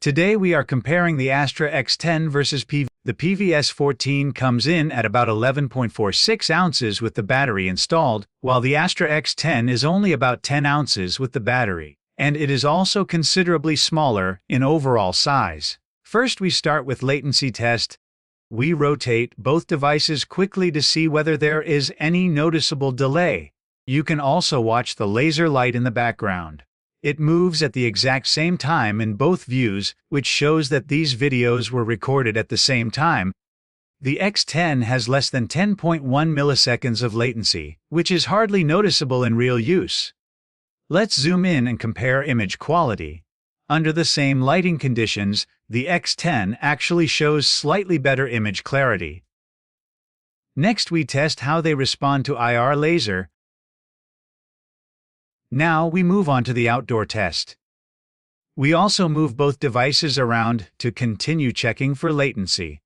Today we are comparing the Astra X10 versus PVS. The PVS-14 comes in at about 11.46 ounces with the battery installed, while the Astra X10 is only about 10 ounces with the battery, and it is also considerably smaller in overall size. First we start with latency test. We rotate both devices quickly to see whether there is any noticeable delay. You can also watch the laser light in the background. It moves at the exact same time in both views, which shows that these videos were recorded at the same time. The X10 has less than 10.1 milliseconds of latency, which is hardly noticeable in real use. Let's zoom in and compare image quality. Under the same lighting conditions, the X10 actually shows slightly better image clarity. Next we test how they respond to IR laser. Now we move on to the outdoor test. We also move both devices around to continue checking for latency.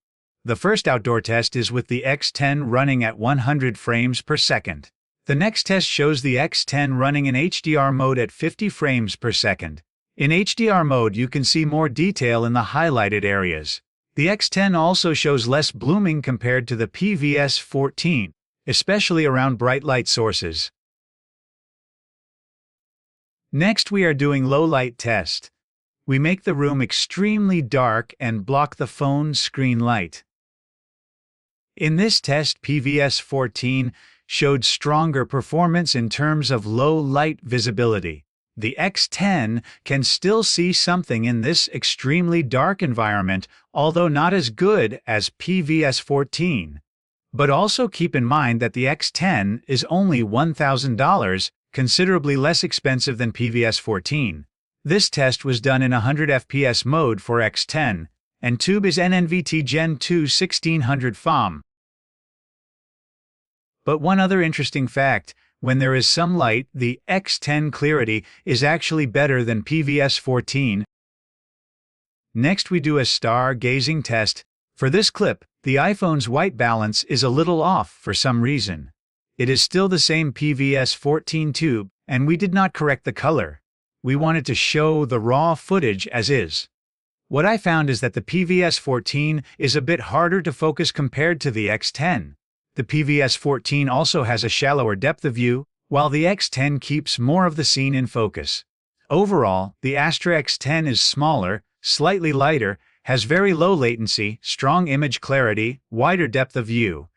The first outdoor test is with the X10 running at 100 frames per second. The next test shows the X10 running in HDR mode at 50 frames per second. In HDR mode you can see more detail in the highlighted areas. The X10 also shows less blooming compared to the PVS-14, especially around bright light sources. Next we are doing low light test. We make the room extremely dark and block the phone screen light. In this test, PVS-14 showed stronger performance in terms of low light visibility. The X10 can still see something in this extremely dark environment, although not as good as PVS-14. But also keep in mind that the X10 is only $1,000, considerably less expensive than PVS-14. This test was done in 100 FPS mode for X10, and tube is NNVT Gen 2 1600 FOM. But one other interesting fact, when there is some light, the X10 clarity is actually better than PVS-14. Next we do a stargazing test. For this clip, the iPhone's white balance is a little off for some reason. It is still the same PVS-14 tube, and we did not correct the color. We wanted to show the raw footage as is. What I found is that the PVS-14 is a bit harder to focus compared to the X10. The PVS-14 also has a shallower depth of view, while the X10 keeps more of the scene in focus. Overall, the Astra X10 is smaller, slightly lighter, has very low latency, strong image clarity, wider depth of view,